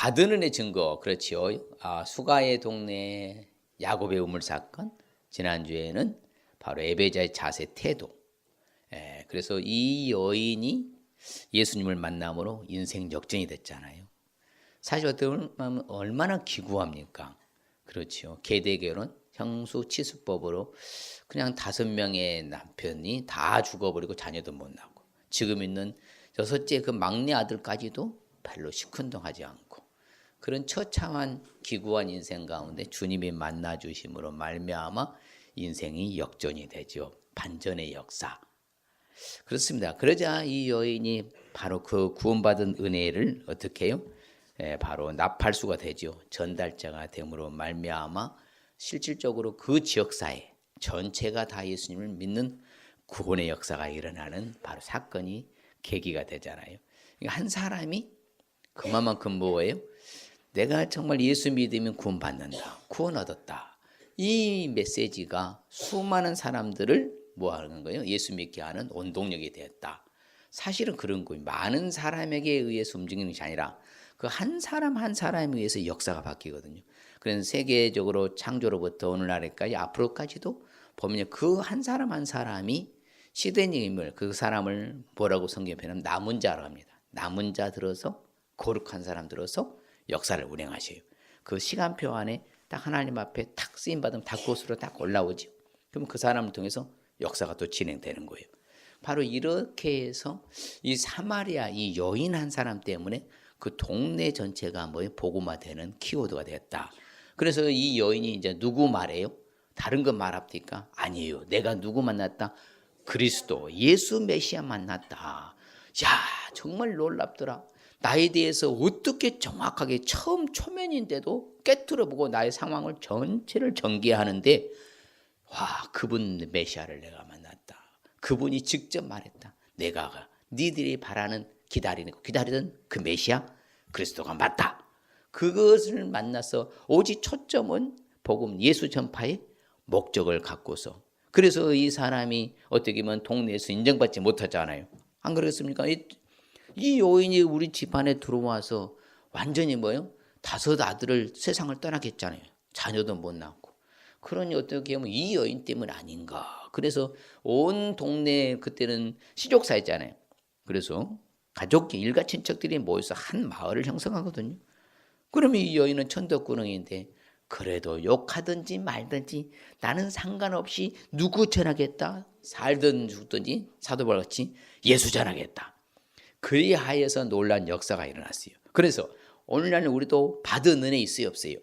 받은 은혜 증거, 그렇지요. 수가의 동네 야곱의 우물 사건, 지난주에는 바로 에베자의 자세 태도. 그래서 이 여인이 예수님을 만남으로 인생 역전이 됐잖아요. 사실 어떻게 보면 얼마나 기구합니까? 그렇죠. 계대결혼, 형수치수법으로 그냥 5명의 남편이 다 죽어버리고 자녀도 못 낳고, 지금 있는 6째 그 막내 아들까지도 별로 시큰둥하지 않고, 그런 처참한 기구한 인생 가운데 주님이 만나주심으로 말미암아 인생이 역전이 되죠. 반전의 역사. 그렇습니다. 그러자 이 여인이 바로 그 구원받은 은혜를 어떻게 해요? 바로 나팔수가 되죠. 전달자가 됨으로 말미암아 실질적으로 그 지역사회 전체가 다 예수님을 믿는 구원의 역사가 일어나는 바로 사건이 계기가 되잖아요. 그러니까 한 사람이 그만큼 뭐예요? 내가 정말 예수 믿으면 구원받는다, 구원 얻었다. 이 메시지가 수많은 사람들을 뭐 하는 거예요? 예수 믿게 하는 원동력이 되었다. 사실은 그런 거예요. 많은 사람에게 의해서 움직이는 것이 아니라 그 한 사람 한 사람에 의해서 역사가 바뀌거든요. 그래서 세계적으로 창조로부터 오늘날까지 앞으로까지도 보면 그 한 사람 한 사람이 시대의 인물, 그 사람을 뭐라고 성경에 표현하면 남은 자라고 합니다. 남은 자 들어서, 거룩한 사람 들어서 역사를 운행하셔요. 그 시간표 안에 딱 하나님 앞에 탁 쓰임 받으면 딱 그곳으로 딱 올라오죠. 그럼 그 사람을 통해서 역사가 또 진행되는 거예요. 바로 이렇게 해서 이 사마리아 이 여인 한 사람 때문에 그 동네 전체가 뭐예요? 복음화되는 키워드가 되었다. 그래서 이 여인이 이제 누구 말해요? 다른 거 말합니까? 아니에요. 내가 누구 만났다? 그리스도, 예수 메시아 만났다. 야, 정말 놀랍더라. 나에 대해서 어떻게 정확하게 처음 초면인데도 깨트려보고 나의 상황을 전체를 전개하는데, 와, 그분 메시아를 내가 만났다. 그분이 직접 말했다. 내가 니들이 바라는 기다리던 그 메시아 그리스도가 맞다. 그것을 만나서 오직 초점은 복음 예수 전파의 목적을 갖고서, 그래서 이 사람이 어떻게 보면 동네에서 인정받지 못하잖아요. 안 그렇습니까? 이 여인이 우리 집안에 들어와서 완전히 뭐예요? 5 아들을 세상을 떠나겠잖아요. 자녀도 못 낳고. 그러니 어떻게 보면 이 여인 때문 아닌가. 그래서 온 동네, 그때는 시족사였잖아요. 그래서 가족, 일가 친척들이 모여서 한 마을을 형성하거든요. 그러면 이 여인은 천덕꾸러기인데 그래도 욕하든지 말든지 나는 상관없이 누구 전하겠다. 살든 죽든지 사도바울같이 예수 전하겠다. 그리하여서 놀란 역사가 일어났어요. 그래서 오늘날은 우리도 받은 은혜 있어요, 없어요?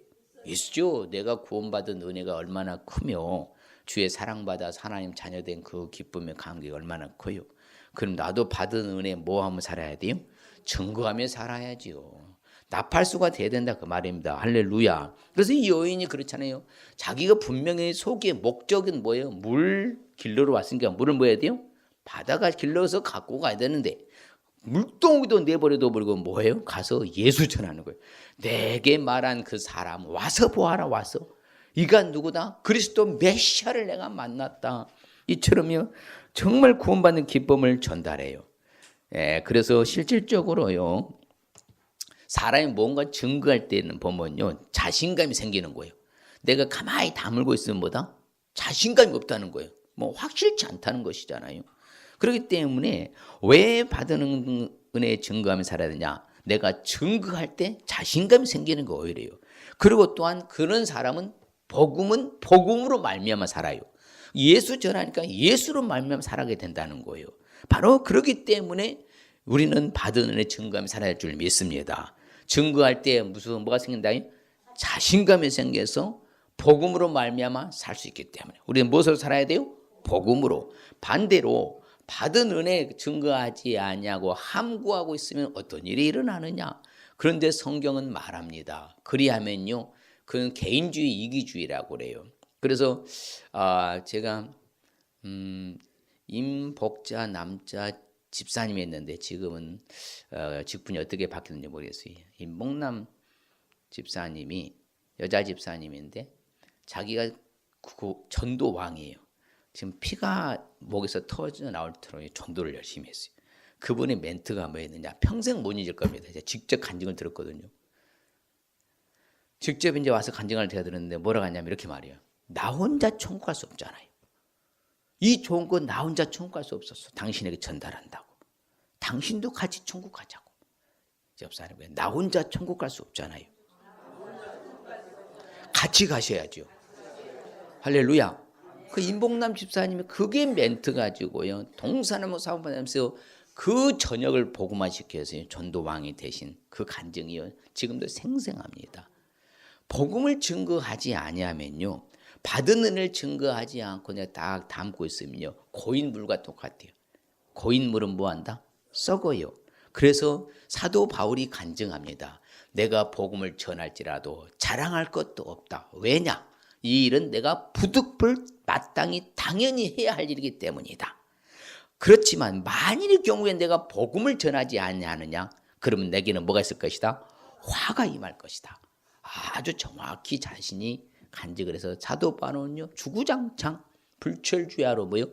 있죠. 내가 구원받은 은혜가 얼마나 크며 주의 사랑받아 하나님 자녀된 그 기쁨의 감격이 얼마나 커요. 그럼 나도 받은 은혜 뭐 하면 살아야 돼요? 증거하며 살아야지요. 나팔수가 돼야 된다 그 말입니다. 할렐루야. 그래서 이 여인이 그렇잖아요. 자기가 분명히 속에 목적은 뭐예요? 물 길러러 왔으니까 물을 뭐 해야 돼요? 바다가 길러서 갖고 가야 되는데 물동이도 내버려둬 버리고 뭐예요? 가서 예수 전하는 거예요. 내게 말한 그 사람 와서 보아라. 와서 이가 누구다? 그리스도 메시아를 내가 만났다. 이처럼요 정말 구원받는 기쁨을 전달해요. 그래서 실질적으로요 사람이 뭔가 증거할 때는 보면요 자신감이 생기는 거예요. 내가 가만히 다물고 있으면 뭐다? 자신감이 없다는 거예요. 뭐 확실치 않다는 것이잖아요. 그렇기 때문에 왜 받은 은혜에 증거하며 살아야 되냐? 내가 증거할 때 자신감이 생기는 거 오히려요. 그리고 또한 그런 사람은 복음은 복음으로 말미암아 살아요. 예수 전하니까 예수로 말미암아 살아게 된다는 거예요. 바로 그렇기 때문에 우리는 받은 은혜 증거하며 살아야 할 줄 믿습니다. 증거할 때 뭐가 생긴다? 자신감이 생겨서 복음으로 말미암아 살 수 있기 때문에 우리는 무엇으로 살아야 돼요? 복음으로. 반대로 받은 은혜 증거하지 않냐고 함구하고 있으면 어떤 일이 일어나느냐? 그런데 성경은 말합니다. 그리하면요, 그건 개인주의, 이기주의라고 그래요. 그래서 제가 임복자 남자 집사님이 있는데 지금은 직분이 어떻게 바뀌었는지 모르겠어요. 임복남 집사님이 여자 집사님인데 자기가 전도 왕이에요. 지금 피가 목에서 터져 나올 정도로 전도를 열심히 했어요. 그분의 멘트가 뭐였느냐? 평생 못 잊을 겁니다. 제가 직접 간증을 들었거든요. 직접 이제 와서 간증을 드려야 되는데 뭐라고 하냐면 이렇게 말해요. 나 혼자 천국 갈 수 없잖아요. 이 좋은 건 나 혼자 천국 갈 수 없었어. 당신에게 전달한다고. 당신도 같이 천국 가자고. 집사님, 나 혼자 천국 갈 수 없잖아요. 같이 가셔야죠. 할렐루야. 그 임봉남 집사님이 그게 멘트 가지고요. 동사나무 사업하면서 그 저녁을 복음화 시켜서 전도왕이 되신 그 간증이요. 지금도 생생합니다. 복음을 증거하지 아니하면요. 받은 은혜를 증거하지 않고 내가 딱 담고 있으면요. 고인물과 똑같아요. 고인물은 뭐한다? 썩어요. 그래서 사도 바울이 간증합니다. 내가 복음을 전할지라도 자랑할 것도 없다. 왜냐? 이 일은 내가 부득불 마땅히 당연히 해야 할 일이기 때문이다. 그렇지만 만일의 경우에 내가 복음을 전하지 않느냐? 그러면 내게는 뭐가 있을 것이다? 화가 임할 것이다. 아주 정확히 자신이 간증을 해서 사도 바울은요 주구장창 불철주야로 뭐요?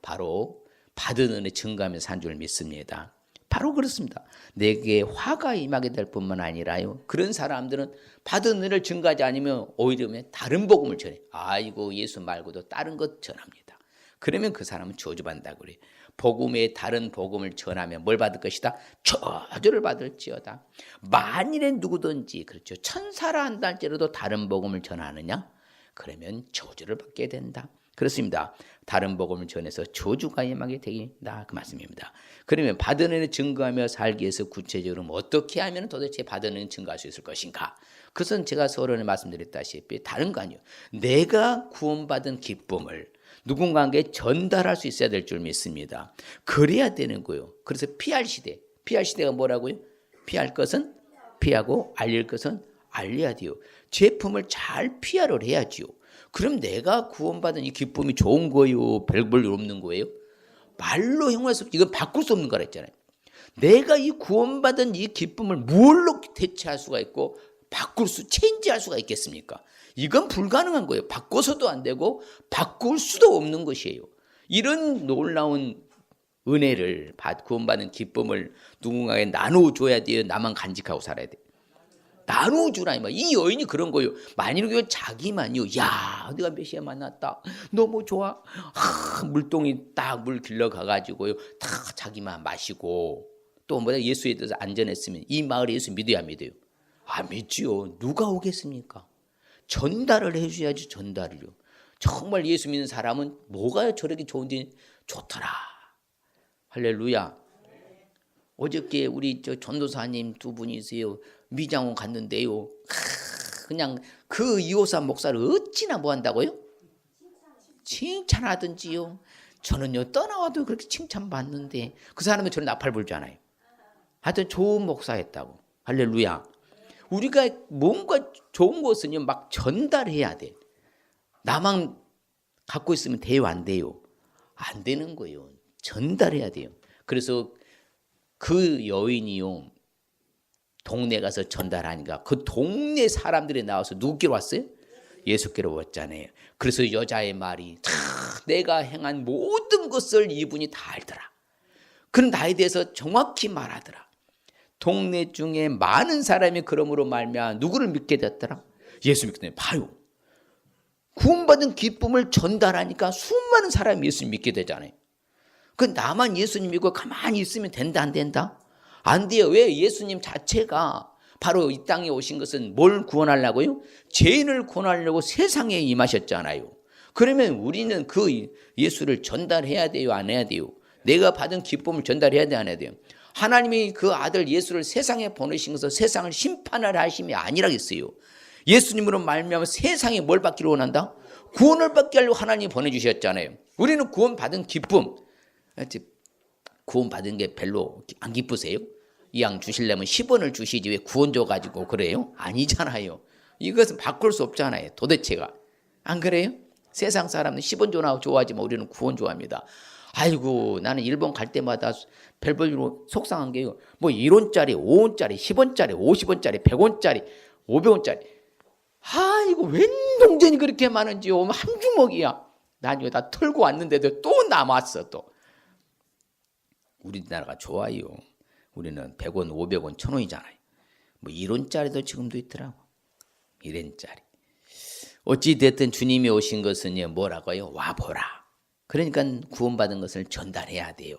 바로 받은 은혜 증거하면서 산 줄 믿습니다. 바로 그렇습니다. 내게 화가 임하게 될 뿐만 아니라요. 그런 사람들은 받은 은혜를 증거하지 않으면 오히려 다른 복음을 전해. 아이고 예수 말고도 다른 것 전합니다. 그러면 그 사람은 저주받는다고 그래요. 복음에 다른 복음을 전하면 뭘 받을 것이다? 저주를 받을지어다. 만일에 누구든지 그렇죠. 천사라 한다 할지라도 다른 복음을 전하느냐? 그러면 저주를 받게 된다. 그렇습니다. 다른 복음을 전해서 저주가 임하게 되겠다. 그 말씀입니다. 그러면 받은 은혜를 증거하며 살기 위해서 구체적으로 어떻게 하면 도대체 받은 은혜를 증거할 수 있을 것인가? 그것은 제가 서론에 말씀드렸다시피 다른 거 아니에요. 내가 구원받은 기쁨을 누군가에게 전달할 수 있어야 될 줄 믿습니다. 그래야 되는 거예요. 그래서 피할 시대. 피할 시대가 뭐라고요? 피할 것은 피하고 알릴 것은 알려야 돼요. 제품을 잘 PR을 해야지요. 그럼 내가 구원받은 이 기쁨이 좋은 거예요? 별볼 일 없는 거예요? 말로 형용할 수 없죠. 이건 바꿀 수 없는 거라 했잖아요. 내가 이 구원받은 이 기쁨을 뭘로 대체할 수가 있고 체인지할 수가 있겠습니까? 이건 불가능한 거예요. 바꿔서도 안 되고 바꿀 수도 없는 것이에요. 이런 놀라운 은혜를 구원받은 기쁨을 누군가에게 나눠줘야 돼요. 나만 간직하고 살아야 돼요. 나눠주라. 이 여인이 그런 거예요. 만일 자기만요. 야, 내가 메시아 만났다. 너무 좋아. 물동이 딱 물 길러 가가지고요. 다 자기만 마시고 또 뭐다 예수에 대해서 안전했으면 이 마을에 예수 믿어야 믿어요. 믿지요. 누가 오겠습니까? 전달을 해줘야지 전달을요. 정말 예수 믿는 사람은 뭐가 저렇게 좋은지 좋더라. 할렐루야. 어저께 우리 전도사님 두 분이세요. 미장원 갔는데요. 그냥 그 이호사 목사를 어찌나 뭐 한다고요? 칭찬하든지요. 저는요 떠나와도 그렇게 칭찬받는데 그 사람은 저를 나팔 불잖아요. 하여튼 좋은 목사였다고. 할렐루야. 우리가 뭔가 좋은 것은요 막 전달해야 돼. 나만 갖고 있으면 돼요 안 돼요? 안 되는 거예요. 전달해야 돼요. 그래서 그 여인이요 동네 가서 전달하니까 그 동네 사람들이 나와서 누구께로 왔어요? 예수께로 왔잖아요. 그래서 여자의 말이 내가 행한 모든 것을 이분이 다 알더라. 그런 나에 대해서 정확히 말하더라. 동네 중에 많은 사람이 그러므로 말미암아 누구를 믿게 됐더라? 예수 믿게 됐더라. 봐요. 구원받은 기쁨을 전달하니까 수많은 사람이 예수 믿게 되잖아요. 그 나만 예수님 믿고 가만히 있으면 된다 안 된다? 안 돼요. 왜? 예수님 자체가 바로 이 땅에 오신 것은 뭘 구원하려고요? 죄인을 구원하려고 세상에 임하셨잖아요. 그러면 우리는 그 예수를 전달해야 돼요? 안 해야 돼요? 내가 받은 기쁨을 전달해야 돼? 안 해야 돼요? 하나님이 그 아들 예수를 세상에 보내신 것은 세상을 심판을 하심이 아니라겠어요. 예수님으로 말미암아 세상에 뭘 받기를 원한다? 구원을 받게 하려고 하나님이 보내주셨잖아요. 우리는 구원받은 기쁨, 구원받은 게 별로 안 기쁘세요? 이왕 주시려면 10원을 주시지 왜 구원 줘가지고 그래요? 아니잖아요. 이것은 바꿀 수 없잖아요. 도대체가. 안 그래요? 세상 사람은 10원 줘나 좋아하지만 우리는 구원 좋아합니다. 아이고 나는 일본 갈 때마다 별별로 속상한 게요. 뭐 1원짜리, 5원짜리, 10원짜리, 50원짜리, 100원짜리, 500원짜리. 아이고 웬 동전이 그렇게 많은지요. 한 주먹이야. 난 이거 다 털고 왔는데도 또 남았어 또. 우리나라가 좋아요. 우리는 100원, 500원, 1000원이잖아요. 뭐 1원짜리도 지금도 있더라고. 1엔짜리. 어찌 됐든 주님이 오신 것은 뭐라고요? 와보라. 그러니까 구원받은 것을 전달해야 돼요.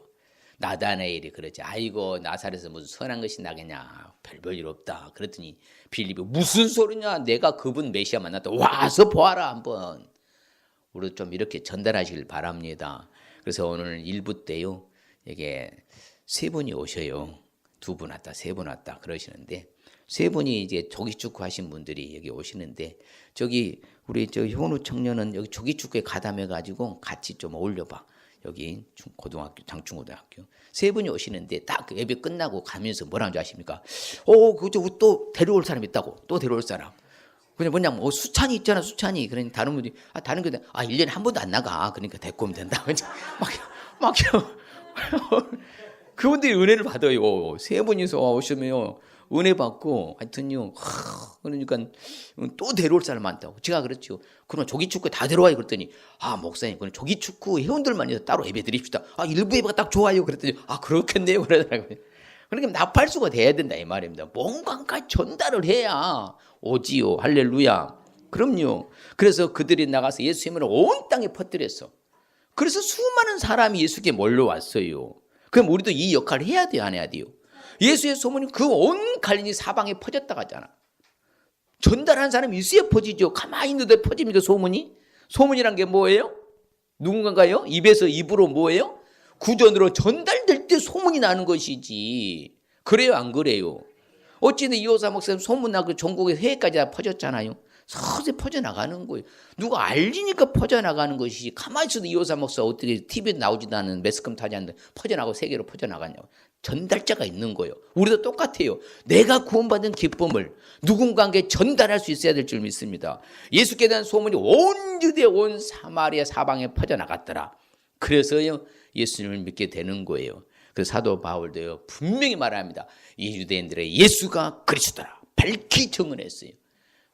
나다나엘이 그러지. 아이고 나사렛에서 무슨 선한 것이 나겠냐. 별볼일 없다. 그랬더니 빌립이 무슨 소리냐. 내가 그분 메시아 만났다. 와서 보아라 한번. 우리도 좀 이렇게 전달하시길 바랍니다. 그래서 오늘 1부 때요. 이게 3분이 오셔요. 2분 왔다 3분 왔다 그러시는데 3분이 이제 조기축구 하신 분들이 여기 오시는데 저기 우리 저 현우 청년은 여기 조기축구에 가담해 가지고 같이 좀 올려봐. 여기 고등학교 장충고등학교 3분이 오시는데 딱 예배 끝나고 가면서 뭐라는 줄 아십니까? 그저 또 데려올 사람 있다고. 또 데려올 사람. 그냥 뭐냐 수찬이 있잖아 수찬이. 그러니 다른 분들이 다른 교대 1년에 한 번도 안 나가. 그러니까 데리고 오면 된다. 막 그분들이 은혜를 받아요. 3분이서 오시면 은혜 받고 하여튼요. 그러니까 또 데려올 사람 많다고. 제가 그랬죠. 그러면 조기축구에 다 데려와요. 그랬더니 목사님 그럼 조기축구 회원들만 따로 예배 드립시다. 일부 예배가 딱 좋아요. 그랬더니 그렇겠네요. 그러더라고요. 그러니까 나팔수가 돼야 된다 이 말입니다. 뭔가까지 전달을 해야 오지요. 할렐루야. 그럼요. 그래서 그들이 나가서 예수님을 온 땅에 퍼뜨렸어. 그래서 수많은 사람이 예수께 몰려왔어요. 그럼 우리도 이 역할을 해야 돼요, 안 해야 돼요? 예수의 소문이 그 온 갈릴리 사방에 퍼졌다고 하잖아. 전달한 사람이 있어야 퍼지죠. 가만히 있는데 퍼집니다, 소문이. 소문이란 게 뭐예요? 누군가가요? 입에서 입으로 뭐예요? 구전으로 전달될 때 소문이 나는 것이지. 그래요, 안 그래요? 어찌든 이호사 목사님 소문나고 전국에 해외까지 다 퍼졌잖아요. 서서히 퍼져나가는 거예요. 누가 알리니까 퍼져나가는 것이지. 가만히 있어도 이호사 목사 어떻게 TV에 나오지도 않은 매스컴 타지 않는데 퍼져나가고 세계로 퍼져나가냐고. 전달자가 있는 거예요. 우리도 똑같아요. 내가 구원받은 기쁨을 누군가에게 전달할 수 있어야 될 줄 믿습니다. 예수께 대한 소문이 온 유대 온 사마리아 사방에 퍼져나갔더라. 그래서요 예수님을 믿게 되는 거예요. 그 사도 바울도요 분명히 말합니다. 이 유대인들의 예수가 그리스도라 밝히 증언했어요.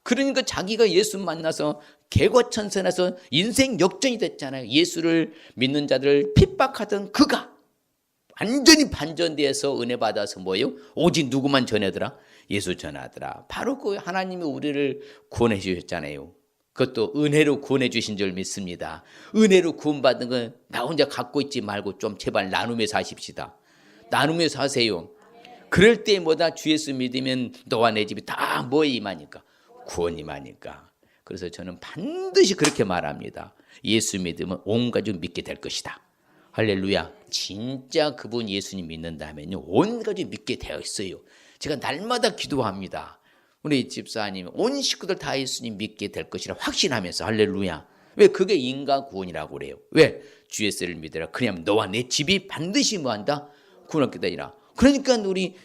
그러니까 자기가 예수 만나서 개과천선해서 인생 역전이 됐잖아요. 예수를 믿는 자들을 핍박하던 그가 완전히 반전돼서 은혜 받아서 뭐예요? 오직 누구만 전하더라? 예수 전하더라. 바로 그 하나님이 우리를 구원해 주셨잖아요. 그것도 은혜로 구원해 주신 줄 믿습니다. 은혜로 구원받은 건 나 혼자 갖고 있지 말고 좀 제발 나누며 사십시다. 나누며 사세요. 그럴 때 뭐다 주 예수 믿으면 너와 내 집이 다 뭐에 임하니까? 구원이 임하니까. 그래서 저는 반드시 그렇게 말합니다. 예수 믿으면 온 가족 믿게 될 것이다. 할렐루야. 진짜 그분 예수님 믿는다면요 온 가족 믿게 되어 있어요. 제가 날마다 기도합니다. 우리 집사님 온 식구들 다 예수님 믿게 될 것이라 확신하면서 할렐루야. 왜? 그게 인간 구원이라고 그래요. 왜? 주 예수를 믿으라. 그냥 너와 내 집이 반드시 뭐한다? 구원받게 되리라. 그러니까 우리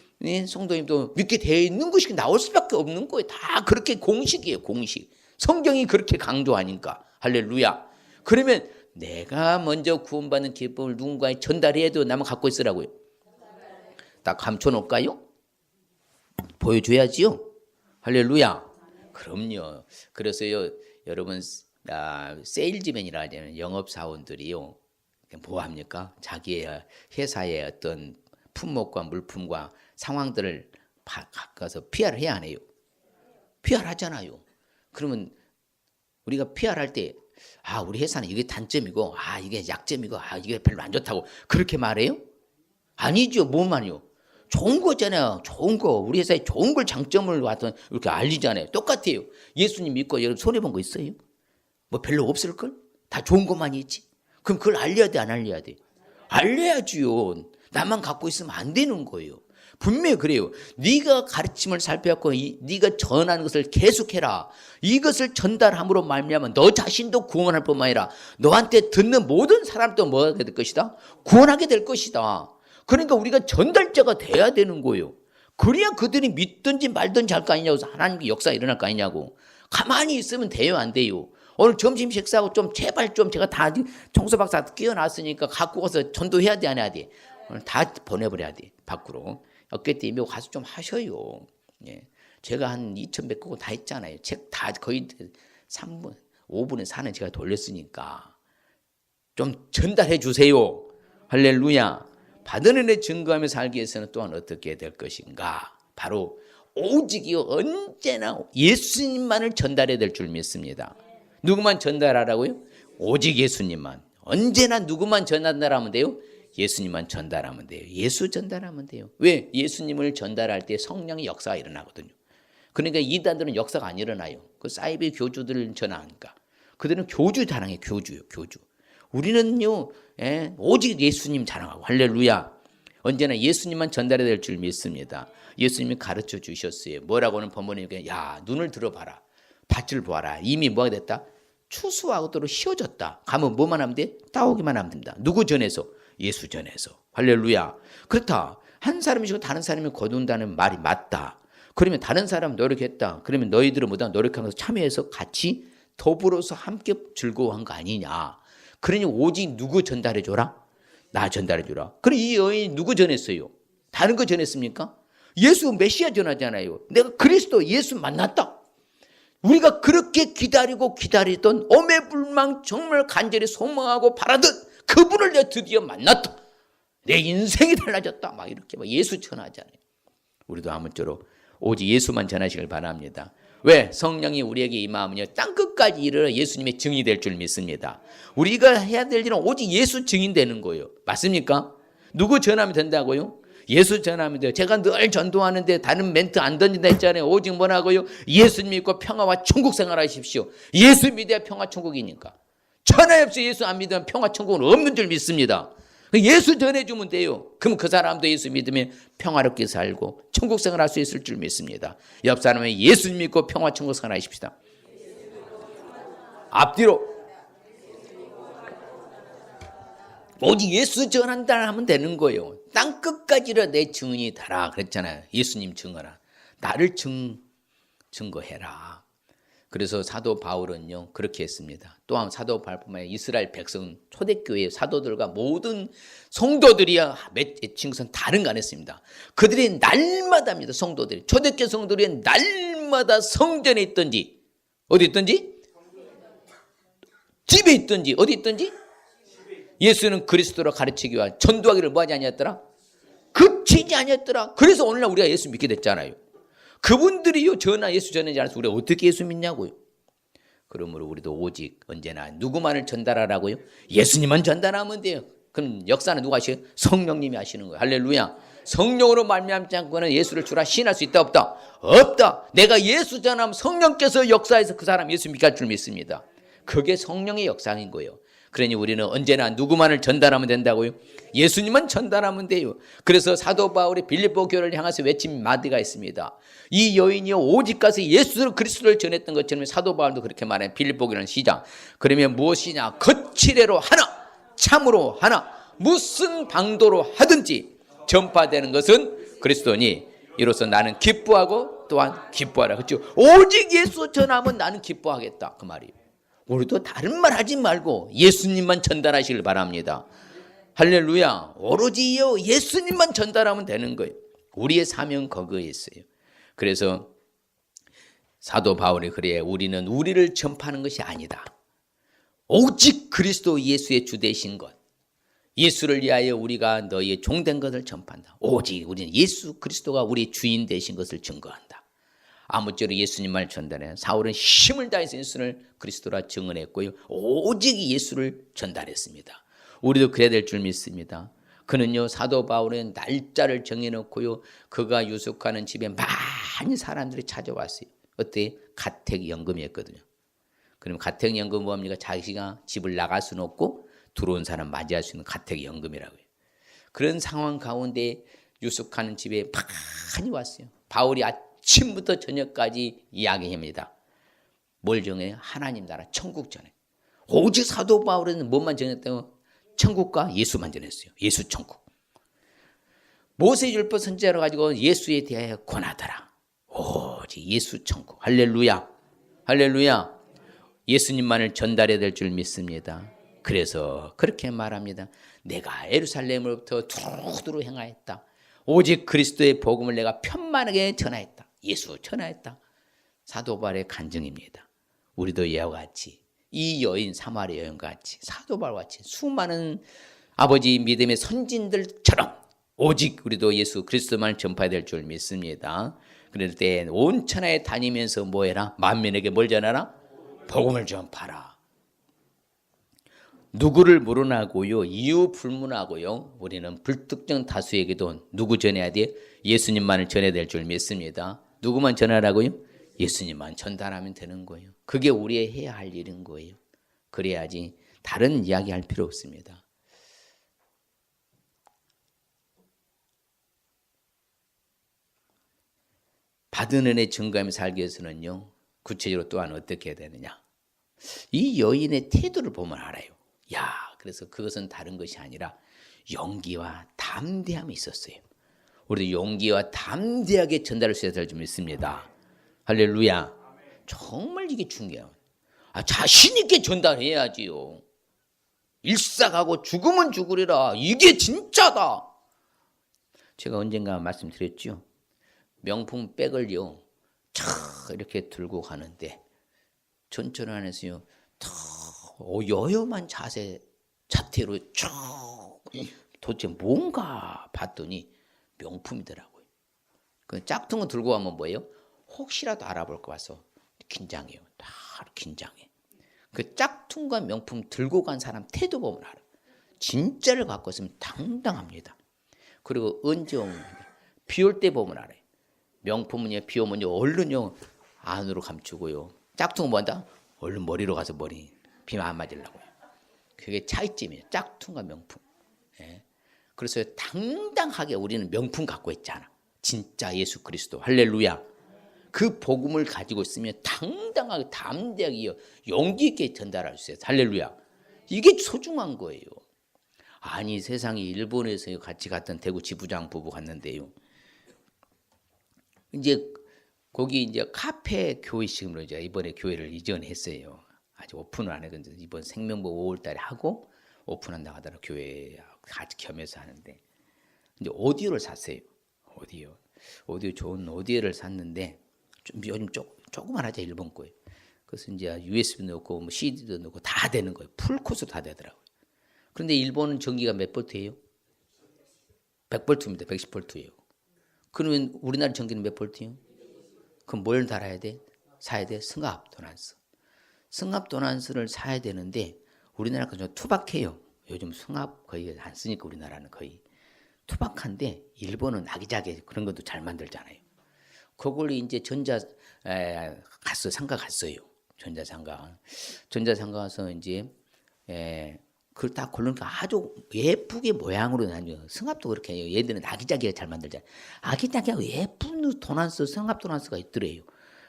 성도님도 믿게 되어 있는 것이 나올 수밖에 없는 거예요. 다 그렇게 공식이에요. 공식. 성경이 그렇게 강조하니까. 할렐루야. 그러면 내가 먼저 구원받는 기쁨을 누군가에 전달해도 나만 갖고 있으라고요. 다 감춰놓을까요? 보여줘야지요. 할렐루야. 그럼요. 그래서요, 여러분, 세일즈맨이라 하잖아요. 영업사원들이요. 뭐 합니까? 자기의 회사의 어떤 품목과 물품과 상황들을 가서 PR을 해야 하네요. PR 하잖아요. 그러면 우리가 PR 할 때, 우리 회사는 이게 단점이고, 이게 약점이고, 이게 별로 안 좋다고 그렇게 말해요? 아니죠. 뭐 말이요? 좋은 거잖아요. 좋은 거. 우리 회사에 좋은 걸 장점을 왔던 이렇게 알리잖아요. 똑같아요. 예수님 믿고 여러분 손해본 거 있어요? 뭐 별로 없을걸? 다 좋은 것만 있지. 그럼 그걸 알려야 돼, 안 알려야 돼? 알려야지요. 나만 갖고 있으면 안 되는 거예요. 분명히 그래요. 네가 가르침을 살펴갖고 네가 전하는 것을 계속해라. 이것을 전달함으로 말미암아 너 자신도 구원할 뿐만 아니라 너한테 듣는 모든 사람도 뭐하게 될 것이다? 구원하게 될 것이다. 그러니까 우리가 전달자가 돼야 되는 거예요. 그래야 그들이 믿든지 말든지 할 거 아니냐고. 하나님의 역사가 일어날 거 아니냐고. 가만히 있으면 돼요, 안 돼요? 오늘 점심 식사하고 좀 제발 좀 제가 다 청소박사 끼워놨으니까 갖고 가서 전도해야 돼, 안 해야 돼? 오늘 다 보내버려야 돼, 밖으로. 어깨 떼며 가서 좀 하셔요. 예. 제가 한 2,100권 거 다 했잖아요. 책 다 거의 3분, 5분에 4는 제가 돌렸으니까. 좀 전달해 주세요. 할렐루야. 받은 은혜 증거하며 살기 위해서는 또한 어떻게 될 것인가? 바로 오직이요 언제나 예수님만을 전달해야 될 줄 믿습니다. 누구만 전달하라고요? 오직 예수님만. 언제나 누구만 전달하면 돼요? 예수님만 전달하면 돼요. 예수 전달하면 돼요. 왜? 예수님을 전달할 때 성령의 역사가 일어나거든요. 그러니까 이단들은 역사가 안 일어나요. 그 사이비 교주들을 전하니까. 그들은 교주 자랑해, 교주요, 교주. 우리는요, 오직 예수님 자랑하고, 할렐루야. 언제나 예수님만 전달해야 될 줄 믿습니다. 예수님이 가르쳐 주셨어요. 뭐라고는 번번이, 야, 눈을 들어봐라. 밭을 보아라. 이미 뭐가 됐다? 추수하고도록 휘어졌다. 가면 뭐만 하면 돼? 따오기만 하면 됩니다. 누구 전에서? 예수 전에서. 할렐루야. 그렇다. 한 사람이 쉬고 다른 사람이 거둔다는 말이 맞다. 그러면 다른 사람 노력했다. 그러면 너희들은 뭐다? 노력한 것을 참여해서 같이 더불어서 함께 즐거워한 거 아니냐. 그러니 오직 누구 전달해줘라? 나 전달해줘라. 그럼 이 여인이 누구 전했어요? 다른 거 전했습니까? 예수 메시아 전하잖아요. 내가 그리스도 예수 만났다. 우리가 그렇게 기다리고 기다리던 오매불망 정말 간절히 소망하고 바라던 그분을 내가 드디어 만났다. 내 인생이 달라졌다. 막 이렇게 막 예수 전하잖아요. 우리도 아무쪼록 오직 예수만 전하시길 바랍니다. 왜? 성령이 우리에게 임하면요 땅끝까지 이르러 예수님의 증인이 될 줄 믿습니다. 우리가 해야 될 일은 오직 예수 증인 되는 거예요. 맞습니까? 누구 전하면 된다고요? 예수 전하면 돼요. 제가 늘 전도하는데 다른 멘트 안 던진다 했잖아요. 오직 뭐라고요? 예수 믿고 평화와 천국 생활하십시오. 예수 믿어야 평화 천국이니까. 천하 없이 예수 안 믿으면 평화 천국은 없는 줄 믿습니다. 예수 전해주면 돼요. 그럼 그 사람도 예수 믿으면 평화롭게 살고 천국 생활할 수 있을 줄 믿습니다. 옆 사람은 예수 믿고 평화 천국 생활하십시다. 앞뒤로. 오직 예수 전한다 하면 되는 거예요. 땅끝까지라 내 증언이 달아 그랬잖아요. 예수님 증언아. 나를 증거해라. 그래서 사도 바울은요 그렇게 했습니다. 또한 사도 바울뿐만 아니라 이스라엘 백성 초대교회 사도들과 모든 성도들이야 매칭 것은 다른 거 안 했습니다. 그들이 날마다입니다. 성도들이 초대교회 성도들이 날마다 성전에 있든지 어디 있든지 집에 있든지 어디 있든지 예수는 그리스도로 가르치기 위한 전도하기를 뭐하지 아니었더라? 그치지 아니었더라. 그래서 오늘날 우리가 예수 믿게 됐잖아요. 그분들이요 전하 예수 전하지 않아서 우리가 어떻게 예수 믿냐고요. 그러므로 우리도 오직 언제나 누구만을 전달하라고요? 예수님만 전달하면 돼요. 그럼 역사는 누가 하셔요? 성령님이 하시는 거예요. 할렐루야. 성령으로 말미암지 않고는 예수를 주라 시인할 수 있다 없다? 없다. 내가 예수 전하면 성령께서 역사해서 그 사람 예수 믿게 할 줄 믿습니다. 그게 성령의 역사인 거예요. 그러니 우리는 언제나 누구만을 전달하면 된다고요? 예수님만 전달하면 돼요. 그래서 사도 바울이 빌립보 교회를 향해서 외친 마디가 있습니다. 이 여인이요 오직 가서 예수 그리스도를 전했던 것처럼 사도 바울도 그렇게 말해요. 빌립보 교회는 시작. 그러면 무엇이냐? 거칠애로 하나 참으로 하나 무슨 방도로 하든지 전파되는 것은 그리스도니 이로써 나는 기뻐하고 또한 기뻐하라. 그렇죠? 오직 예수 전하면 나는 기뻐하겠다. 그 말이에요. 우리도 다른 말 하지 말고 예수님만 전달하시길 바랍니다. 할렐루야. 오로지 예수님만 전달하면 되는 거예요. 우리의 사명 거기에 있어요. 그래서 사도 바울이 그래 우리는 우리를 전파하는 것이 아니다. 오직 그리스도 예수의 주 되신 것. 예수를 위하여 우리가 너희의 종된 것을 전파한다. 오직 우리는 예수 그리스도가 우리 주인 되신 것을 증거한다. 아무쪼록 예수님만을 전달해. 사울은 힘을 다해서 예수를 그리스도라 증언했고요. 오직 예수를 전달했습니다. 우리도 그래야 될 줄 믿습니다. 그는요 사도 바울은 날짜를 정해놓고요 그가 유숙하는 집에 많은 사람들이 찾아왔어요. 어때? 가택연금이었거든요. 그럼 가택연금 뭐합니까? 자기가 집을 나갈 수는 없고 들어온 사람 맞이할 수 있는 가택연금이라고요. 그런 상황 가운데 유숙하는 집에 많이 왔어요. 바울이 아침부터 저녁까지 이야기합니다. 뭘 정해요? 하나님 나라 천국 전해. 오직 사도 바울은 뭐만 전했다고? 천국과 예수만 전했어요. 예수 천국. 모세율법 선지자로 가지고 예수에 대하여 권하더라. 오직 예수 천국. 할렐루야. 할렐루야. 예수님만을 전달해야 될 줄 믿습니다. 그래서 그렇게 말합니다. 내가 예루살렘으로부터 두루두루 행하였다. 오직 그리스도의 복음을 내가 편만하게 전하였다. 예수 전하였다. 사도 바울의 간증입니다. 우리도 이와 같이 이 여인 사마리아 여인과 같이 사도 바울과 같이 수많은 아버지 믿음의 선진들처럼 오직 우리도 예수 그리스도만 전파해야 될 줄 믿습니다. 그럴 때 온 천하에 다니면서 뭐 해라? 만민에게 뭘 전하라? 복음을 전파라. 누구를 물어나고요, 이유 불문하고요, 우리는 불특정 다수에게도 누구 전해야 돼? 예수님만을 전해야 될 줄 믿습니다. 누구만 전하라고요? 예수님만 전달하면 되는 거예요. 그게 우리의 해야 할 일인 거예요. 그래야지 다른 이야기 할 필요 없습니다. 받은 은혜 증거하며 살기 위해서는요, 구체적으로 또한 어떻게 해야 되느냐? 이 여인의 태도를 보면 알아요. 야, 그래서 그것은 다른 것이 아니라 용기와 담대함이 있었어요. 우리도 용기와 담대하게 전달할 수 있어야 될 줄 믿습니다. 할렐루야. 정말 이게 중요해요. 자신 있게 전달해야지요. 일삭하고 죽으면 죽으리라. 이게 진짜다. 제가 언젠가 말씀드렸죠. 명품 백을요, 이렇게 들고 가는데 전철 안에서요, 여염한 자태로 쭉 도대체 뭔가 봤더니 명품이더라고요. 그 짝퉁 거 들고 가면 뭐예요? 혹시라도 알아볼 거 봐서 긴장해요. 다 긴장해. 그 짝퉁과 명품 들고 간 사람 태도 보면 알아. 진짜를 갖고 있으면 당당합니다. 그리고 언제 오면 비 올 때 보면 알아요. 명품은요, 비 오면요, 얼른요 안으로 감추고요. 짝퉁은 뭐한다? 얼른 머리로 가서 비만 안 맞으려고요. 그게 차이점이에요. 짝퉁과 명품. 예. 그래서 당당하게 우리는 명품 갖고 있잖아. 진짜 예수 그리스도. 할렐루야. 그 복음을 가지고 있으면 당당하게 담대하게 용기 있게 전달할 수 있어요. 할렐루야. 이게 소중한 거예요. 아니, 세상에 일본에서 같이 갔던 대구 지부장 부부 갔는데요. 이제 거기 이제 카페 교회식으로 이제 이번에 교회를 이전했어요. 아직 오픈을 안 했는데 이번 생명보 5월달에 하고 오픈한다고 하더라고요. 교회 같이 겸해서 하는데 이제 오디오를 샀어요. 오디오 좋은 오디오를 샀는데 좀 요즘 조그만 하자 일본 거예요. 그래서 이제 USB 넣고 뭐 CD도 넣고 다 되는 거예요. 풀 코스 다 되더라고요. 그런데 일본은 전기가 몇 볼트예요? 100볼트입니다. 110볼트예요. 그러면 우리나라 전기는 몇 볼트예요? 그럼 뭘 달아야 돼? 사야 돼? 승합 도난스. 승합 도난스를 사야 되는데 우리나라가 좀 투박해요. 요즘 승합 거의 안 쓰니까 우리나라는 거의 투박한데 일본은 아기자기 그런 것도 잘 만들잖아요. 그걸 이제 상가 갔어요. 전자상가 가서 이제 그걸 딱 고르니까 아주 예쁘게 모양으로 나뉘어. 승합도 그렇게 해요. 얘들은 아기자기하게 잘 만들잖아요. 아기자기하고 예쁜 도난스, 승합 도난스가 있더래요.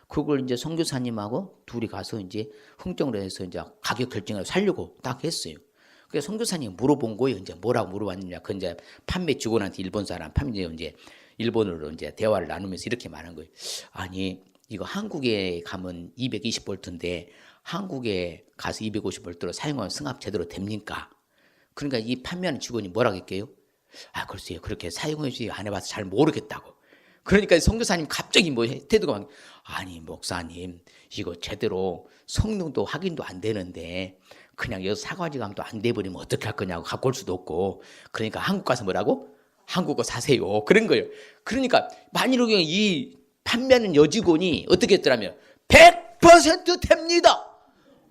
그걸 이제 선교사님하고 둘이 가서 이제 흥정을 해서 이제 가격 결정을 살려고 딱 했어요. 그래서 선교사님 물어본 거예요. 이제 뭐라고 물어봤느냐. 그 이제 판매 직원한테 일본 사람 판매 이제 일본어로 이제 대화를 나누면서 이렇게 말한 거예요. 아니, 이거 한국에 가면 220볼트인데 한국에 가서 250볼트로 사용하면 승합 제대로 됩니까? 그러니까 이 판매하는 직원이 뭐라고 했게요? 글쎄요. 그렇게 사용해주지 안 해봐서 잘 모르겠다고. 그러니까 선교사님 갑자기 태도가 막, 아니 목사님 이거 제대로 성능도 확인도 안 되는데 그냥 여기서 사과지 가면 또 안 돼버리면 어떻게 할 거냐고 갖고 올 수도 없고 그러니까 한국 가서 뭐라고? 한국어 사세요. 그런 거예요. 그러니까 만일에 이 판매하는 여직원이 어떻게 했더라면 100% 됩니다.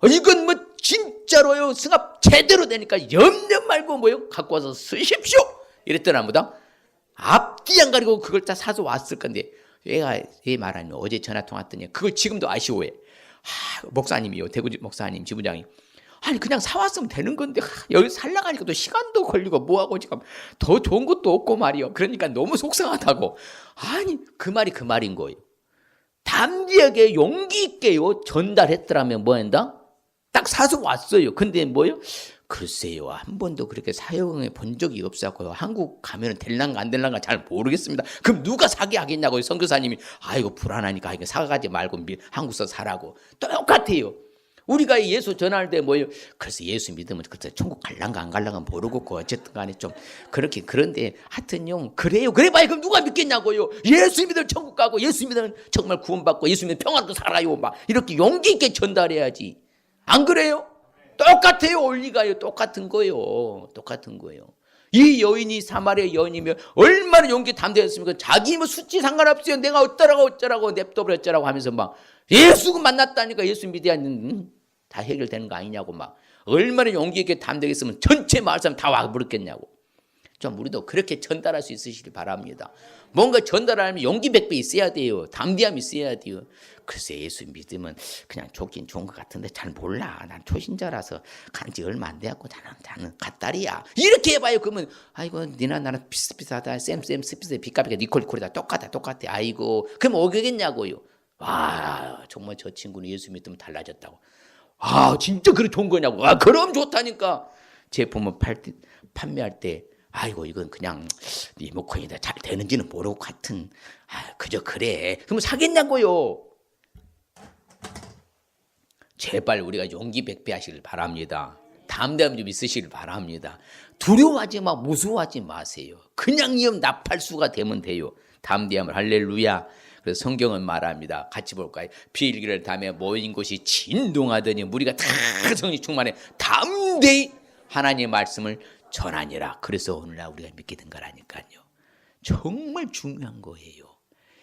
이건 뭐 진짜로요. 승합 제대로 되니까 염려 말고 갖고 와서 쓰십시오. 이랬더나 보다 앞뒤 안 가리고 그걸 다 사서 왔을 건데 얘 말하면 어제 전화통화 했더니 그걸 지금도 아쉬워해. 목사님이요. 대구 목사님 지부장이 아니 그냥 사왔으면 되는 건데 여기 살라가니까 또 시간도 걸리고 뭐하고 지금 더 좋은 것도 없고 말이요. 그러니까 너무 속상하다고. 아니 그 말인 거예요. 담대하게 용기 있게요 전달했더라면 뭐한다? 딱 사서 왔어요. 근데 글쎄요. 한 번도 그렇게 사용해 본 적이 없었고요. 한국 가면은 될랑가 안 될랑가 잘 모르겠습니다. 그럼 누가 사게 하겠냐고요. 선교사님이 아이고 불안하니까 이거 사가지 말고 한국서 사라고. 똑같아요. 우리가 예수 전할 때 그래서 예수 믿으면 그때 천국 갈랑가 안 갈랑가 모르겠고 어쨌든 간에 좀 그런데 하여튼요 그래요. 그래봐야 그럼 누가 믿겠냐고요. 예수 믿으면 천국 가고 예수 믿으면 정말 구원받고 예수 믿으면 평안도 살아요. 막 이렇게 용기 있게 전달해야지. 안 그래요? 똑같아요. 원리가요. 똑같은 거예요. 이 여인이 사마리아 여인이며 얼마나 용기 담대했습니까? 자기 뭐 수치 상관없어요. 내가 어쩌라고 냅둬버렸쩌라고 하면서 막 예수 만났다니까 예수 믿어야 다 해결되는 거 아니냐고 막 얼마나 용기 있게 담대했으면 전체 마을 사람 다 와버렸겠냐고. 좀 우리도 그렇게 전달할 수 있으시길 바랍니다. 뭔가 전달하려면 용기 100배 있어야 돼요. 담대함이 있어야 돼요. 글쎄 예수 믿으면 그냥 좋긴 좋은 것 같은데 잘 몰라. 난 초신자라서 간지 얼마 안 돼갖고 나는 갓다리야. 이렇게 해봐요. 그러면 아이고 니나 나는 비슷비슷하다. 쌤 비슷비슷해. 비까비까 니콜이다. 똑같아. 아이고 그럼 오겠냐고요. 와 정말 저 친구는 예수 믿으면 달라졌다고. 아 진짜 그래 좋은 거냐고. 아 그럼 좋다니까. 제품을 판매할 때 아이고 이건 그냥 리모컨이다 잘 되는지는 모르고 같은 그저 그래. 그럼 사겠냐고요. 제발 우리가 용기 100배 하시길 바랍니다. 담대함 좀 있으시길 바랍니다. 두려워하지 마, 무서워하지 마세요. 그냥 나팔수가 되면 돼요. 담대함을. 할렐루야. 그래서 성경은 말합니다. 같이 볼까요? 비일기를 담에 모인 곳이 진동하더니 무리가 다 성령 충만해 담대히 하나님의 말씀을 전하니라. 그래서 오늘날 우리가 믿게 된 거라니까요. 정말 중요한 거예요.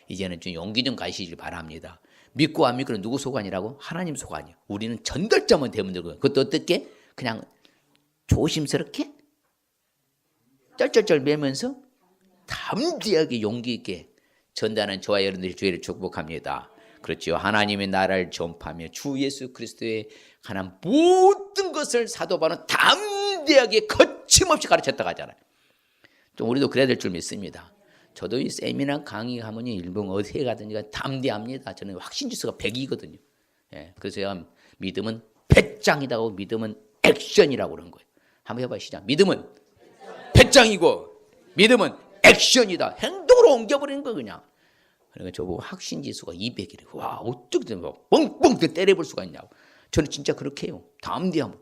이제는 좀 용기 좀 가시길 바랍니다. 믿고 안 믿고는 누구 소관이라고? 하나님 소관이요. 우리는 전달자만 되면 되고 그것도 어떻게? 그냥 조심스럽게 쩔쩔쩔 매면서 담대하게 용기 있게 전달하는 저와 여러분들의 주의를 축복합니다. 그렇죠. 하나님의 나라를 전파하며 주 예수 그리스도에 관한 모든 것을 사도 바울은 담대하게 거침없이 가르쳤다 하잖아요. 좀 우리도 그래야 될 줄 믿습니다. 저도 이 세미나 강의하면 일본 어디에 가든지 담대합니다. 저는 확신지수가 100이거든요. 예, 그래서 제가 믿음은 배짱이다고 믿음은 액션이라고 그러는 거예요. 한번 해봐요. 시작. 믿음은 배짱이고 믿음은 액션이다. 행동으로 옮겨버리는 거 그냥. 그러니까 저보고 확신지수가 200이래요. 와 어떻게 뭐 뻥뻥 때려볼 수가 있냐고. 저는 진짜 그렇게 해요. 담대함.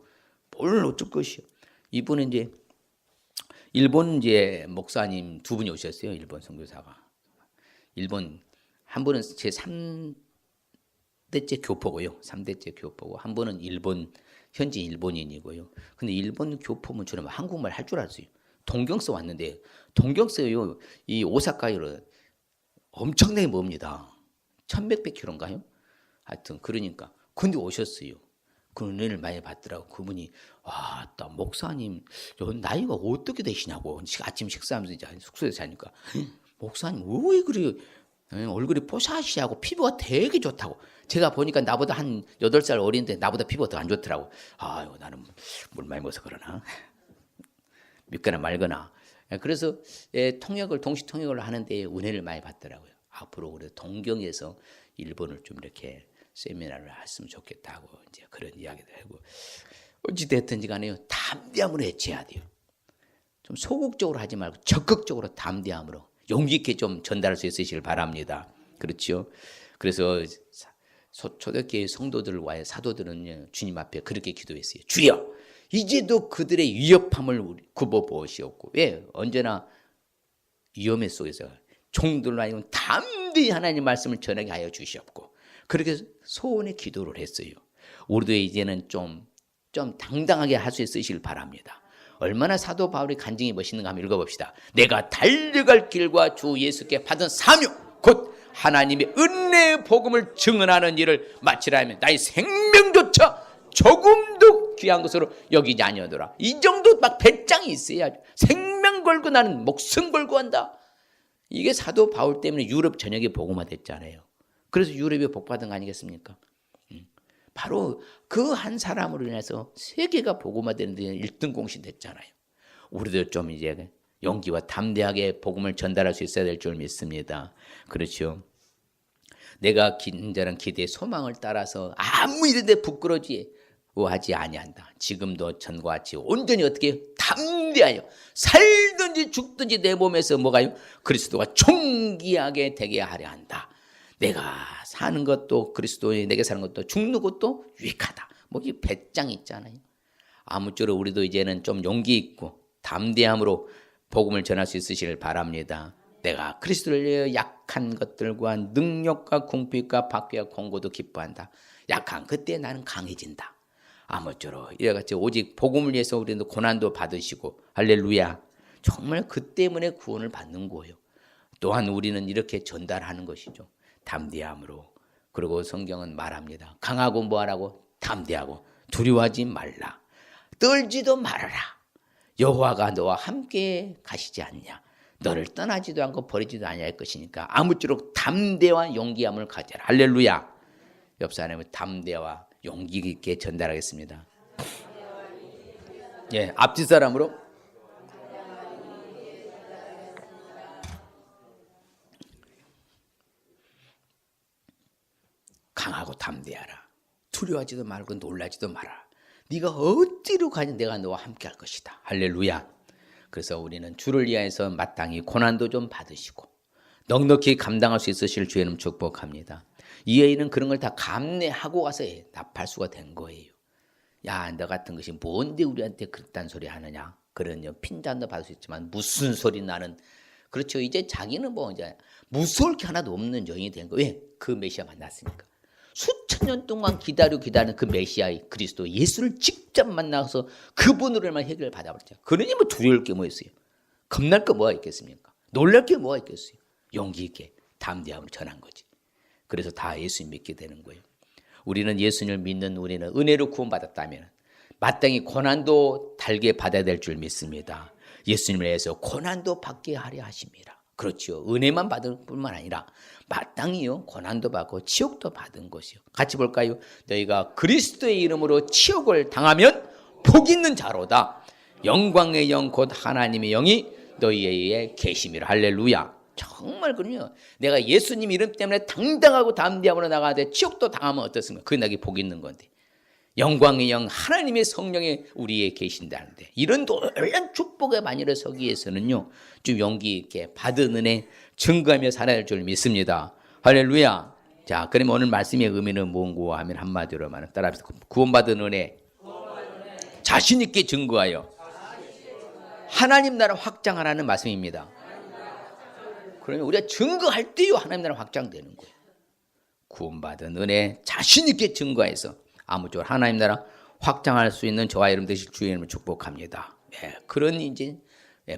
뭘 어쩔 것이요. 이분은 이제 일본 이제 목사님 2분이 오셨어요. 일본 선교사가. 일본 한 분은 제 3대째 교포고요. 3대째 교포고 한 분은 일본 현지 일본인이고요. 근데 일본 교포면 저는 한국말 할 줄 알았어요. 동경서 왔는데 동경서요. 이 오사카로 엄청나게 멉니다. 1100 킬로인가요? 하여튼 그러니까 근데 오셨어요. 그 은혜를 많이 받더라고. 그분이 와, 나 목사님 나이가 어떻게 되시냐고. 아침 식사하면서 이제 숙소에서 자니까 목사님 왜 그래요? 얼굴이 뽀샤시하고 피부가 되게 좋다고. 제가 보니까 나보다 한 8살 어린데 나보다 피부가 더 안 좋더라고. 아유 나는 물 많이 먹어서 그러나 믿거나 말거나. 그래서 동시 통역을 하는데 은혜를 많이 받더라고요. 앞으로 우리 동경에서 일본을 좀 이렇게 세미나를 했으면 좋겠다고 이제 그런 이야기도 하고 어찌됐든지 간에요. 담대함으로 해쳐야 돼요. 좀 소극적으로 하지 말고 적극적으로 담대함으로 용기 있게 좀 전달할 수 있으시길 바랍니다. 그렇죠? 그래서 초대교회 성도들과의 사도들은 주님 앞에 그렇게 기도했어요. 주여 이제도 그들의 위협함을 굽어보시옵고 왜? 언제나 위험의 속에서 종들로 하여금 담대히 하나님의 말씀을 전하게 하여 주시옵고 그렇게 소원의 기도를 했어요. 우리도 이제는 좀 당당하게 할 수 있으시길 바랍니다. 얼마나 사도 바울이 간증이 멋있는가 한번 읽어봅시다. 내가 달려갈 길과 주 예수께 받은 사명 곧 하나님의 은혜의 복음을 증언하는 일을 마치라 하면 나의 생명조차 조금도 귀한 것으로 여기지 아니하더라. 이 정도 막 배짱이 있어야 생명 걸고 나는 목숨 걸고 한다. 이게 사도 바울 때문에 유럽 전역이 복음화됐잖아요. 그래서 유럽이 복받은 거 아니겠습니까? 바로 그 한 사람으로 인해서 세계가 복음화되는 데 1등 공신 됐잖아요. 우리도 좀 이제 용기와 담대하게 복음을 전달할 수 있어야 될 줄 믿습니다. 그렇죠. 내가 긴자는 기대의 소망을 따라서 아무 일인데 부끄러워하지 아니한다. 지금도 전과 같이 온전히 어떻게 담대하여 살든지 죽든지 내 몸에서 뭐가요? 그리스도가 존귀하게 되게 하려 한다. 내가 사는 것도 그리스도의 내게 사는 것도 죽는 것도 유익하다. 뭐 이 배짱 있잖아요. 아무쪼록 우리도 이제는 좀 용기 있고 담대함으로 복음을 전할 수 있으시길 바랍니다. 내가 그리스도를 위하여 약한 것들과 능력과 궁핍과 박해와 공고도 기뻐한다. 약한 그때 나는 강해진다. 아무쪼록 이와 같이 오직 복음을 위해서 우리는 고난도 받으시고 할렐루야. 정말 그 때문에 구원을 받는 거예요. 또한 우리는 이렇게 전달하는 것이죠. 담대함으로. 그리고 성경은 말합니다. 강하고 뭐하라고? 담대하고 두려워하지 말라. 떨지도 말아라. 여호와가 너와 함께 가시지 않냐. 너를 떠나지도 않고 버리지도 아니할 것이니까 아무쪼록 담대와 용기함을 가져라. 할렐루야. 옆 사람은 담대와 용기 있게 전달하겠습니다. 예, 앞뒤 사람으로 강하고 담대하라. 두려워하지도 말고 놀라지도 마라. 네가 어디로 가든 내가 너와 함께 할 것이다. 할렐루야. 그래서 우리는 주를 위하여서 마땅히 고난도 좀 받으시고 넉넉히 감당할 수 있으실 주의 이름 축복합니다. 이 여인은 그런 걸 다 감내하고 가서 답할 수가 된 거예요. 야, 너 같은 것이 뭔데 우리한테 그딴 소리 하느냐. 그런 핀잔도 받을 수 있지만 무슨 소리 나는. 그렇죠. 이제 자기는 뭐 이제 무서울 게 하나도 없는 여인이 된 거예요. 왜? 그 메시아 만났으니까. 수천 년 동안 기다리는 그 메시아의 그리스도 예수를 직접 만나서 그분으로만 해결을 받아버렸죠. 그러니 뭐 두려울 게 뭐 있어요? 겁날 거 뭐가 있겠습니까? 놀랄 게 뭐가 있겠어요? 용기 있게 담대함을 전한 거지. 그래서 다 예수 믿게 되는 거예요. 우리는 예수님을 믿는 우리는 은혜로 구원받았다면 마땅히 고난도 달게 받아야 될 줄 믿습니다. 예수님을 위해서 고난도 받게 하려 하십니다. 그렇죠. 은혜만 받을 뿐만 아니라 마땅히요 고난도 받고 치욕도 받은 것이요. 같이 볼까요? 너희가 그리스도의 이름으로 치욕을 당하면 복 있는 자로다. 영광의 영 곧 하나님의 영이 너희에게 계심이라. 할렐루야. 정말 그럼요. 내가 예수님 이름 때문에 당당하고 담대함으로 나가는데 치욕도 당하면 어떻습니까? 그게 나에게 복 있는 건데. 영광의 영 하나님의 성령이 우리에 계신다는데 이런 놀라운 축복의 만일에 서기 위해서는요 좀 용기 있게 받은 은혜 증거하며 살아야 할 줄 믿습니다. 할렐루야. 자, 그러면 오늘 말씀의 의미는 뭔고 하면 한마디로 말하면 따라합시다. 구원받은 은혜 자신 있게 증거하여 하나님 나라 확장하라는 말씀입니다. 그러면 우리가 증거할 때요 하나님 나라 확장되는 거예요. 구원받은 은혜 자신 있게 증거해서 아무쪼록 하나님 나라 확장할 수 있는 저와 여러분 되실 주의 이름을 축복합니다. 네, 그런 이제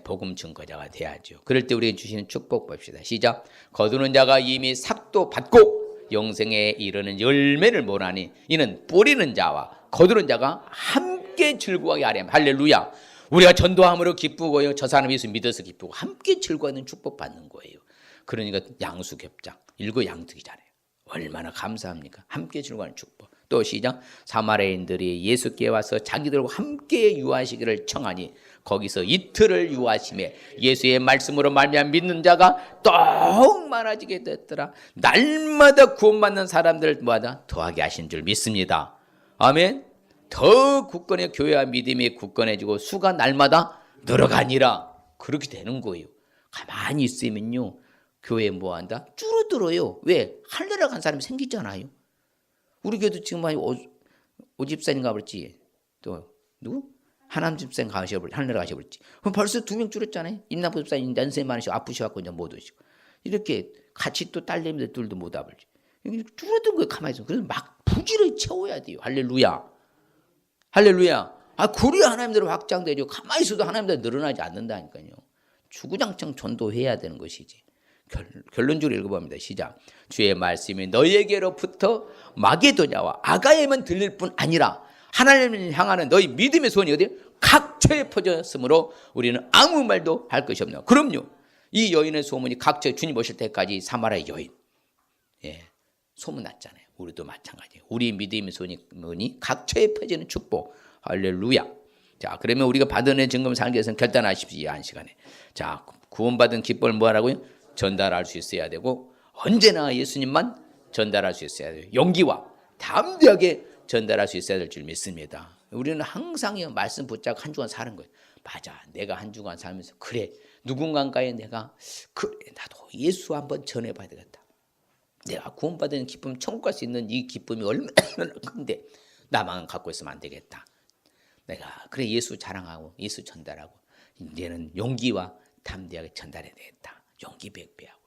복음 증거자가 돼야죠. 그럴 때 우리가 주시는 축복 봅시다. 시작. 거두는 자가 이미 삭도 받고 영생에 이르는 열매를 모나니 이는 뿌리는 자와 거두는 자가 함께 즐거워하게 하렴. 할렐루야. 우리가 전도함으로 기쁘고요. 저 사람이 예수 믿어서 기쁘고 함께 즐거워하는 축복 받는 거예요. 그러니까 양수겹장 일거양득이잖아요. 얼마나 감사합니까? 함께 즐거워하는 축복. 또 시작. 사마리아인들이 예수께 와서 자기들과 함께 유하시기를 청하니 거기서 이틀을 유하심에 예수의 말씀으로 말미암아 믿는 자가 더욱 많아지게 됐더라. 날마다 구원받는 사람들마다 더하게 하신 줄 믿습니다. 아멘. 더 굳건해 교회와 믿음이 굳건해지고 수가 날마다 늘어가니라. 그렇게 되는 거예요. 가만히 있으면요 교회 뭐한다? 줄어들어요. 왜? 할례를 간 사람이 생기잖아요. 우리 교회도 지금 오집사님 가버렸지. 또 누구? 하남 집사님 가셔버렸지. 할례를 가셔버렸지. 그럼 벌써 2명 줄었잖아요. 임남부 집사님 연세 많으시고 아프셔갖고 이제 못 오시고 이렇게 같이 또 딸내미들도 못 와버리지. 줄어든 거예요. 가만히 있어. 그래서 막 부지런히 채워야 돼요. 할렐루야. 할렐루야. 그래야 하나님대로 확장되죠. 가만히 있어도 하나님대로 늘어나지 않는다니까요. 주구장창 전도해야 되는 것이지. 결론적으로 읽어봅니다. 시작. 주의 말씀이 너희에게로부터 마게도냐와 아가야에만 들릴 뿐 아니라 하나님을 향하는 너희 믿음의 소원이 어디 각처에 퍼졌으므로 우리는 아무 말도 할 것이 없나. 그럼요. 이 여인의 소문이 각처에 주님 오실 때까지 사마리아 여인 소문났잖아요. 우리도 마찬가지예요. 우리 믿음의 소문이 각처에 퍼지는 축복. 할렐루야. 자, 그러면 우리가 받은 은혜 증거를 살기 위해서는 결단하십시오. 이 한 시간에. 자, 구원받은 기쁨을 뭐하라고요? 전달할 수 있어야 되고 언제나 예수님만 전달할 수 있어야 돼요. 용기와 담대하게 전달할 수 있어야 될 줄 믿습니다. 우리는 항상 말씀 붙잡고 한 주간 사는 거예요. 맞아. 내가 한 주간 살면서 그래. 누군가에 내가 그래 나도 예수 한번 전해봐야 되겠다. 내가 구원받은 기쁨, 천국 갈 수 있는 이 기쁨이 얼마나 큰데 나만 갖고 있으면 안 되겠다. 내가 그래 예수 자랑하고 예수 전달하고 이제는 용기와 담대하게 전달해야 되겠다. 용기 백배하고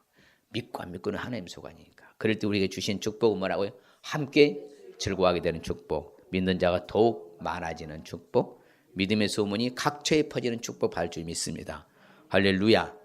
믿고 안 믿고는 하나님 소관이니까. 그럴 때 우리에게 주신 축복은 뭐라고요? 함께 즐거워하게 되는 축복, 믿는 자가 더욱 많아지는 축복, 믿음의 소문이 각처에 퍼지는 축복 받을 줄 믿습니다. 할렐루야.